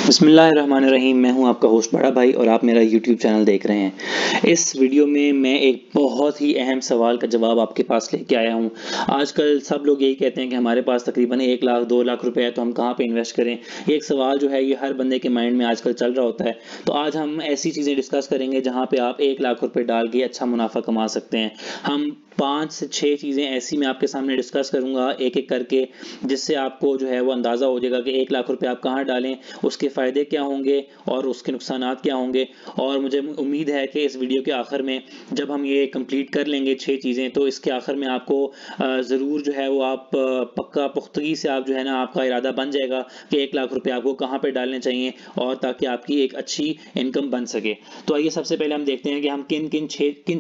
बिस्मिल्लाहिर्रहमानिर्रहीम। मैं हूं आपका होस्ट बड़ा भाई और आप मेरा यूट्यूब चैनल देख रहे हैं। इस वीडियो में मैं एक बहुत ही अहम सवाल का जवाब आपके पास लेके आया हूं। आजकल सब लोग यही कहते हैं कि हमारे पास तकरीबन 1 लाख 2 लाख रुपए है तो हम कहां पे इन्वेस्ट करें। ये एक सवाल जो है ये हर बंदे के माइंड में आजकल चल रहा होता है। तो आज हम ऐसी चीज़ें डिस्कस करेंगे जहाँ पे आप 1 लाख रुपए डाल के अच्छा मुनाफा कमा सकते हैं। हम 5 से 6 चीज़ें ऐसी मैं आपके सामने डिस्कस करूंगा एक एक करके, जिससे आपको जो है वो अंदाज़ा हो जाएगा कि 1 लाख रुपए आप कहाँ डालें, उसके फ़ायदे क्या होंगे और उसके नुकसानात क्या होंगे। और मुझे उम्मीद है कि इस वीडियो के आखिर में जब हम ये कंप्लीट कर लेंगे 6 चीज़ें, तो इसके आखिर में आपको ज़रूर जो है वो आप पक्का पुख्तगी से आप जो है ना आपका इरादा बन जाएगा कि 1 लाख रुपए आपको कहाँ पे डालने चाहिए और ताकि आपकी एक अच्छी इनकम बन सके। तो आइए सबसे पहले हम देखते हैं कि हम किन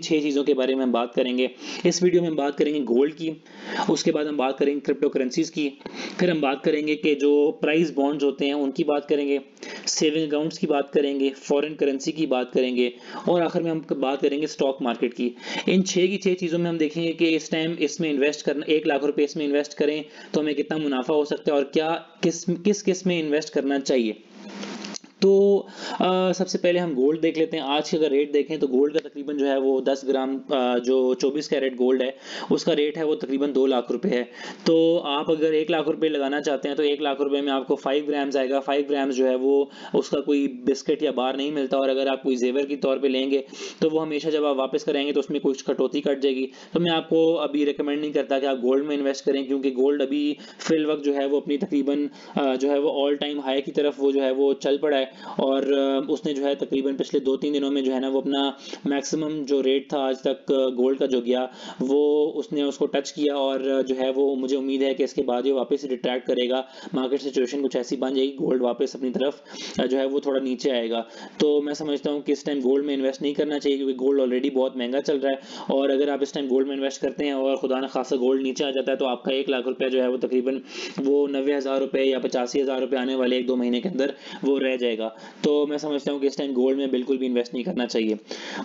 छः चीज़ों के बारे में हम बात करेंगे। इस वीडियो में हम बात करेंगे गोल्ड की, उसके बाद हम बात करेंगे क्रिप्टो करेंसीज की, फिर हम बात करेंगे कि जो प्राइस बॉन्ड्स होते हैं उनकी बात करेंगे, सेविंग अकाउंट्स की बात करेंगे, फॉरेन करेंसी की बात करेंगे और आखिर में हम बात करेंगे स्टॉक मार्केट की। इन छः की छः चीज़ों में हम देखेंगे कि इस टाइम इसमें इन्वेस्ट करना 1 लाख रुपए इसमें इन्वेस्ट करें तो हमें कितना मुनाफा हो सकता है और क्या किस में इन्वेस्ट करना चाहिए। तो सबसे पहले हम गोल्ड देख लेते हैं। आज के अगर रेट देखें तो गोल्ड का तकरीबन जो है वो 10 ग्राम जो 24 कैरेट गोल्ड है उसका रेट है वो तकरीबन 2 लाख रुपए है। तो आप अगर 1 लाख रुपए लगाना चाहते हैं तो 1 लाख रुपए में आपको 5 ग्राम्स आएगा। 5 ग्राम्स जो है वो उसका कोई बिस्किट या बार नहीं मिलता, और अगर आप कोई जेवर के तौर पर लेंगे तो वो हमेशा जब आप वापस कराएंगे तो उसमें कुछ कटौती कट जाएगी। तो मैं आपको अभी रिकमेंड नहीं करता कि आप गोल्ड में इन्वेस्ट करें, क्योंकि गोल्ड अभी फिल वक्त जो है वो अपनी तकरीबन जो है वो ऑल टाइम हाई की तरफ वो जो है वो चल पड़ा है, और उसने जो है तकरीबन पिछले 2-3 दिनों में जो है ना वो अपना मैक्सिमम जो रेट था आज तक गोल्ड का जो गया वो उसने उसको टच किया, और जो है वो मुझे उम्मीद है कि इसके बाद ये वापस रिट्रैक्ट करेगा। मार्केट सिचुएशन कुछ ऐसी बन जाएगी, गोल्ड वापस अपनी तरफ जो है वो थोड़ा नीचे आएगा। तो मैं समझता हूँ कि इस टाइम गोल्ड में इन्वेस्ट नहीं करना चाहिए, क्योंकि गोल्ड ऑलरेडी बहुत महंगा चल रहा है, और अगर आप इस टाइम गोल्ड में इन्वेस्ट करते हैं और खुदा न खासा गोल्ड नीचे आ जाता है तो आपका 1 लाख रुपया जो है वो तकरीबन वो 90,000 रुपये या 85,000 रुपये आने वाले 1-2 महीने के अंदर वो रह जाएगा। तो मैं समझता हूँ कि इस टाइम गोल्ड में बिल्कुल भी इन्वेस्ट नहीं करना चाहिए।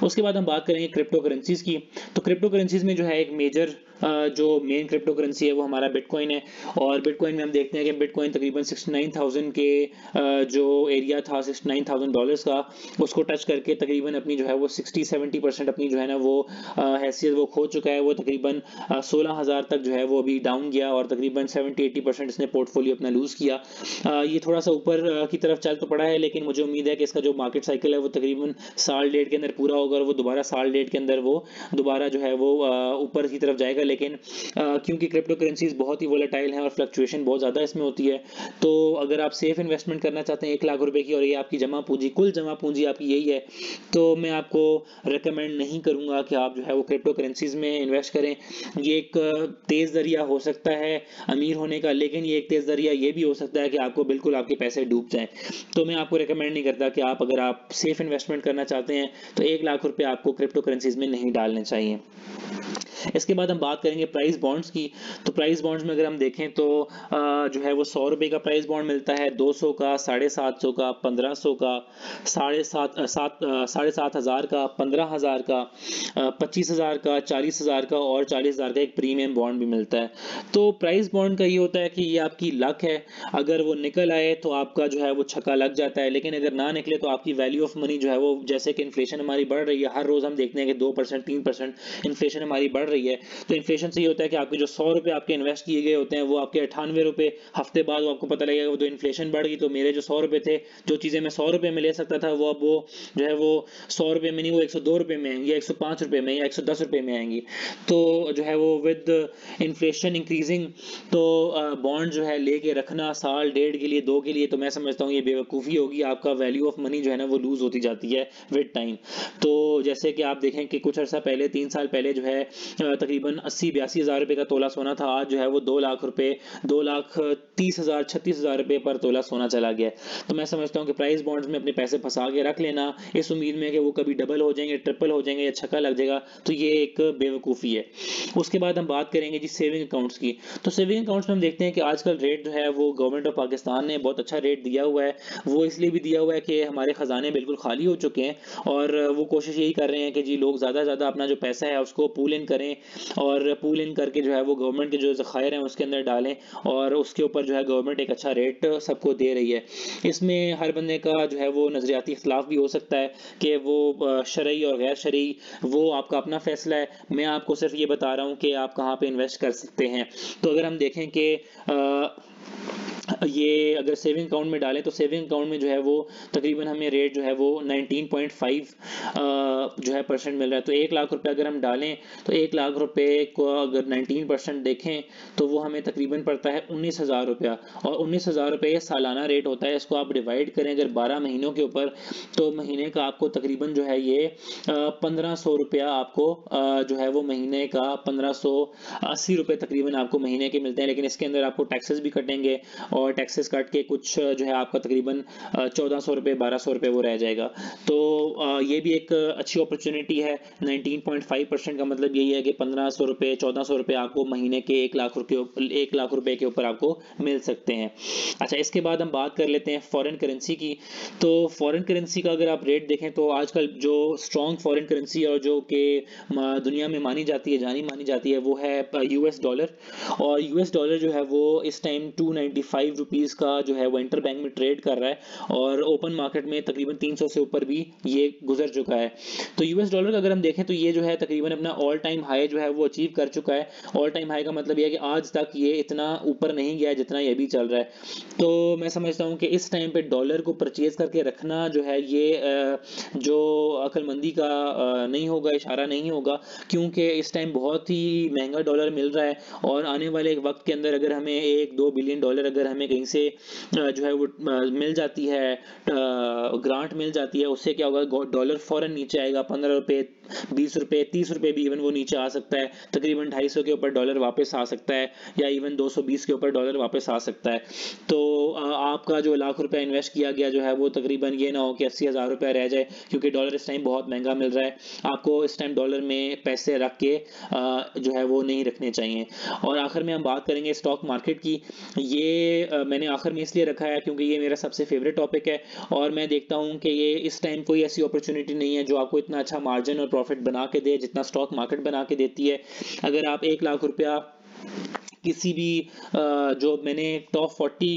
उसके बाद हम बात करेंगे क्रिप्टो करेंसीज की। तो क्रिप्टो करेंसीज में जो है एक मेजर जो मेन क्रिप्टो करेंसी है वो हमारा बिटकॉइन है, और बिटकॉइन में हम देखते हैं कि बिटकॉइन तकरीबन 69,000 के जो एरिया था $69,000 का, उसको टच करके तकरीबन अपनी जो है वो 60-70% अपनी जो है ना वो हैसियत वो खो चुका है। वो तकरीबन 16,000 तक जो है वो अभी डाउन गया, और तकरीबन 70-80% इसने पोर्टफोलियो अपना लूज किया। ये थोड़ा सा ऊपर की तरफ चल तो पड़ा है, लेकिन मुझे उम्मीद है कि इसका जो मार्केट साइकिल है वो तकरीबन साल डेढ़ के अंदर पूरा होगा, और वो दोबारा साल डेढ़ के अंदर वो दोबारा जो है वो ऊपर की तरफ जाएगा। लेकिन क्योंकि क्रिप्टो करेंसीज बहुत ही वोलेटाइल हैं और फ्लक्चुएशन बहुत ज़्यादा इसमें होती है, तो अगर आप सेफ इन्वेस्टमेंट करना चाहते हैं 1 लाख रुपए की, और ये आपकी जमा पूंजी कुल जमा पूंजी आपकी यही है, तो मैं आपको रिकमेंड नहीं करूंगा कि आप जो है वो क्रिप्टो करेंसीज में इन्वेस्ट करें। ये एक तेज़ जरिया हो सकता है अमीर होने का, लेकिन ये एक तेज़ जरिया ये भी हो सकता है कि आपको बिल्कुल आपके पैसे डूब जाएं। तो मैं आपको रिकमेंड नहीं करता कि आप अगर आप सेफ इन्वेस्टमेंट करना चाहते हैं तो 1 लाख रुपए आपको क्रिप्टो करेंसीज में नहीं डालने चाहिए। इसके बाद हम बात करेंगे प्राइस बॉन्ड्स की। तो प्राइस बॉन्ड्स में अगर हम देखें तो जो है वो 100 रुपये का प्राइस बॉन्ड मिलता है, 200 का, 750 का, 1500 का, 7,500 का, 15,000 का, 25,000 का, 40,000 का और 40,000 का एक प्रीमियम बॉन्ड भी मिलता है। तो प्राइस बॉन्ड का ये होता है कि ये आपकी लक है, अगर वो निकल आए तो आपका जो है वो छक्का लग जाता है, लेकिन अगर ना निकले तो आपकी वैल्यू ऑफ मनी जो है वो, जैसे कि इन्फ्लेशन हमारी बढ़ रही है, हर रोज़ हम देखते हैं कि 2% 3% इन्फ्लेशन हमारी बढ़ रही है। तो इन्फ्लेशन से ये होता है कि आपके जो 100 रुपये आपके इन्वेस्ट किए गए होते हैं वो आपके 98 रुपये हफ्ते बाद वो आपको पता लगेगा वो तो इन्फ्लेशन बढ़ गई, तो मेरे जो 100 रुपये थे, जो चीज़ें मैं 100 रुपये में ले सकता था वो अब वो जो है वो 100 रुपये में नहीं, वो 102 रुपये में आएंगी या 105 रुपये में या 110 रुपये में आएंगी। तो जो है वो विद इन्फ्लेशन इंक्रीजिंग, तो बॉन्ड जो है लेके रखना साल डेढ़ के लिए 2 के लिए, तो मैं समझता हूँ ये बेवकूफ़ी होगी। आपका वैल्यू ऑफ मनी जो है ना वो लूज़ होती जाती है विद टाइम। तो जैसे कि आप देखें कि कुछ अर्सा पहले 3 साल पहले जो है तकरीबन 80-82 हज़ार रुपये का तोला सोना था, आज जो है वो 2 लाख रुपये 2,30,000-36,000 रुपये पर तोला सोना चला गया। तो मैं समझता हूँ कि प्राइस बॉन्ड्स में अपने पैसे फंसा के रख लेना इस उम्मीद में कि वो कभी डबल हो जाएंगे, ट्रिपल हो जाएंगे या छक्का लग जाएगा, तो ये एक बेवकूफ़ी है। उसके बाद हम बात करेंगे जी सेविंग अकाउंट्स की। तो सेविंग अकाउंट्स में हम देखते हैं कि आजकल रेट जो है वो गवर्नमेंट ऑफ पाकिस्तान ने बहुत अच्छा रेट दिया हुआ है। वो इसलिए भी दिया हुआ है कि हमारे ख़जाने बिल्कुल खाली हो चुके हैं, और वो कोशिश यही कर रहे हैं कि जी लोग ज़्यादा से ज़्यादा अपना जो पैसा है उसको पूल इन करें करें और पूल इन करके जो है वो गवर्नमेंट के जो ज़खायर हैं उसके अंदर डालें और उसके ऊपर जो है गवर्नमेंट एक अच्छा रेट सबको दे रही है। इसमें हर बंदे का जो है वो नज़रियाती इख्तिलाफ भी हो सकता है कि वो शरई और गैर शरई, वो आपका अपना फैसला है। मैं आपको सिर्फ ये बता रहा हूँ कि आप कहाँ पे इन्वेस्ट कर सकते हैं। तो अगर हम देखें कि ये अगर सेविंग अकाउंट में डालें तो सेविंग अकाउंट में जो है वो तकरीबन हमें रेट जो है वो 19.5 जो है परसेंट मिल रहा है। तो 1 लाख रुपए अगर हम डालें तो 1 लाख रुपए को अगर 19% देखें तो वो हमें तकरीबन पड़ता है 19,000 रुपया, और 19,000 रुपये सालाना रेट होता है। इसको आप डिवाइड करें अगर 12 महीनों के ऊपर तो महीने का आपको तकरीबन जो है ये 1500 रुपया आपको जो है वो महीने का 1580 रुपये तकरीबन आपको महीने के मिलते हैं। लेकिन इसके अंदर आपको टैक्सेस भी कटेंगे और टैक्सेस काट के कुछ जो है आपका तकरीबन 1400 रुपये 1200 रुपये वो रह जाएगा। तो ये भी एक अच्छी अपॉर्चुनिटी है। 19.5% का मतलब यही है कि 1500 रुपये 1400 रुपये आपको महीने के 1 लाख रुपये के ऊपर आपको मिल सकते हैं। अच्छा, इसके बाद हम बात कर लेते हैं फॉरेन करेंसी की। तो फॉरेन करेंसी का अगर आप रेट देखें तो आजकल जो स्ट्रॉन्ग फॉरेन करेंसी और जो कि दुनिया में मानी जाती है वो है US डॉलर। और US डॉलर जो है वो इस टाइम 295 रुपीज़ का जो है वो इंटर बैंक में ट्रेड कर रहा है और ओपन मार्केट में तकरीबन 300 से ऊपर भी ये गुजर चुका है। तो US डॉलर का अगर हम देखें तो ये जो है तकरीबन अपना ऑल टाइम हाई जो है वो अचीव कर चुका है। ऑल टाइम हाई का मतलब ये है कि आज तक ये इतना ऊपर नहीं गया जितना ये भी चल रहा है। तो मैं समझता हूँ कि इस टाइम पे डॉलर को परचेज करके रखना जो है ये जो अक्लमंदी का नहीं होगा, इशारा नहीं होगा, क्योंकि इस टाइम बहुत ही महंगा डॉलर मिल रहा है और आने वाले वक्त के अंदर अगर हमें 1-2 बिलियन डॉलर अगर हमें कहीं से जो है वो मिल जाती है, ग्रांट मिल जाती है, उससे क्या होगा, डॉलर फौरन नीचे आएगा। 15 रुपये 20 रुपये 30 रुपये भी इवन वो नीचे आ सकता है। तकरीबन 250 के ऊपर डॉलर वापस आ सकता है या इवन 220 के ऊपर डॉलर वापस आ सकता है। तो आपका जो लाख रुपया इन्वेस्ट किया गया जो है वो तकरीबन ये ना हो कि 80,000 रुपया रह जाए, क्योंकि डॉलर इस टाइम बहुत महंगा मिल रहा है। आपको इस टाइम डॉलर में पैसे रख के जो है वो नहीं रखने चाहिए। और आखिर में हम बात करेंगे स्टॉक मार्केट की। ये मैंने आखिर में इसलिए रखा है क्योंकि ये मेरा सबसे फेवरेट टॉपिक है और मैं देखता हूँ कि ये इस टाइम कोई ऐसी अपॉर्चुनिटी नहीं है जो आपको इतना अच्छा मार्जिन और प्रॉफिट बना के दे जितना स्टॉक मार्केट बना के देती है। अगर आप 1 लाख रुपया किसी भी जो मैंने टॉप 40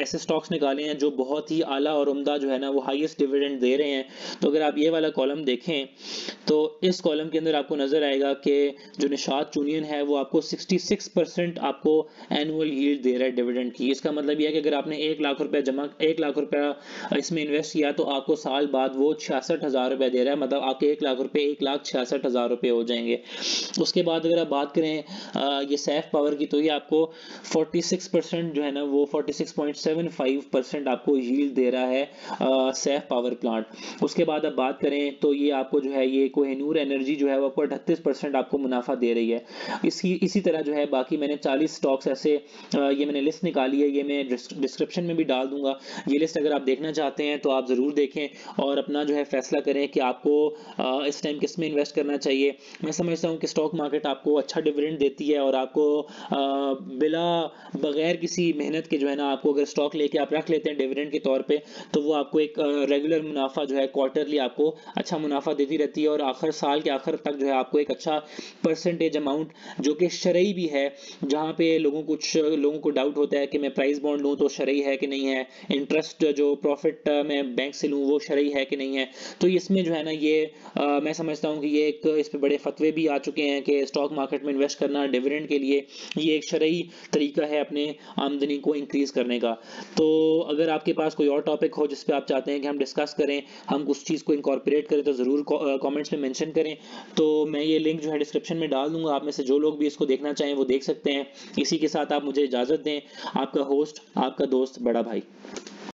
ऐसे स्टॉक्स निकाले हैं जो बहुत ही आला और उम्दा जो है ना वो हाईएस्ट डिविडेंड दे रहे हैं, तो अगर आप ये वाला कॉलम देखें तो इस कॉलम के अंदर आपको नजर आएगा कि जो निशात यूनियन है वो आपको 66% आपको एनुअल यील्ड दे रहा है डिविडेंड की। इसका मतलब यह है कि अगर आपने 1 लाख रुपया इसमें इन्वेस्ट किया तो आपको साल बाद वो 66,000 रुपये दे रहा है। मतलब आपके 1 लाख रुपये 1,66,000 रुपये हो जाएंगे। उसके बाद अगर आप बात करें ये सैफ पावर की तो ये आपको 46% जो है ना वो 46.75% आपको यील्ड दे रहा है सैफ पावर प्लांट। उसके बाद अब बात करें तो ये आपको जो है ये कोहिनूर एनर्जी जो है वो आपको 38% आपको मुनाफा दे रही है। इसी तरह जो है बाकी मैंने 40 स्टॉक्स ऐसे ये मैंने लिस्ट निकाली है, ये मैं डिस्क्रिप्शन में भी डाल दूंगा। ये लिस्ट अगर आप देखना चाहते हैं तो आप ज़रूर देखें और अपना जो है फैसला करें कि आपको इस टाइम किस में इन्वेस्ट करना चाहिए। मैं समझता हूँ कि स्टॉक मार्केट आपको अच्छा डिविडेंड देती है और आपको बगैर किसी मेहनत के जो है ना आपको अगर स्टॉक लेके आप रख लेते हैं डिविडेंड के तौर पे तो वो आपको एक रेगुलर मुनाफा जो है क्वार्टरली आपको अच्छा मुनाफा देती रहती है और आखिर साल के आखिर तक जो है आपको एक अच्छा परसेंटेज अमाउंट जो कि शरई भी है, जहाँ पे कुछ लोगों को डाउट होता है कि मैं प्राइस बॉन्ड लूँ तो शरई है कि नहीं है, इंटरेस्ट जो प्रॉफिट मैं बैंक से लूँ वो शरई है कि नहीं है। तो इसमें जो है ना ये मैं समझता हूँ कि ये एक इस पे बड़े फतवे भी आ चुके हैं कि स्टॉक मार्केट में इन्वेस्ट करना डिविडेंड के लिए ये एक शरई तरीका है अपने आमदनी को इंक्रीज करने का। तो अगर आपके पास कोई और टॉपिक हो जिस पे आप चाहते हैं कि हम डिस्कस करें, हम उस चीज़ को इंकॉर्पोरेट करें, तो ज़रूर कमेंट्स में मेंशन करें। तो मैं ये लिंक जो है डिस्क्रिप्शन में डाल दूंगा, आप में से जो लोग भी इसको देखना चाहें वो देख सकते हैं। इसी के साथ आप मुझे इजाज़त दें। आपका होस्ट, आपका दोस्त, बड़ा भाई।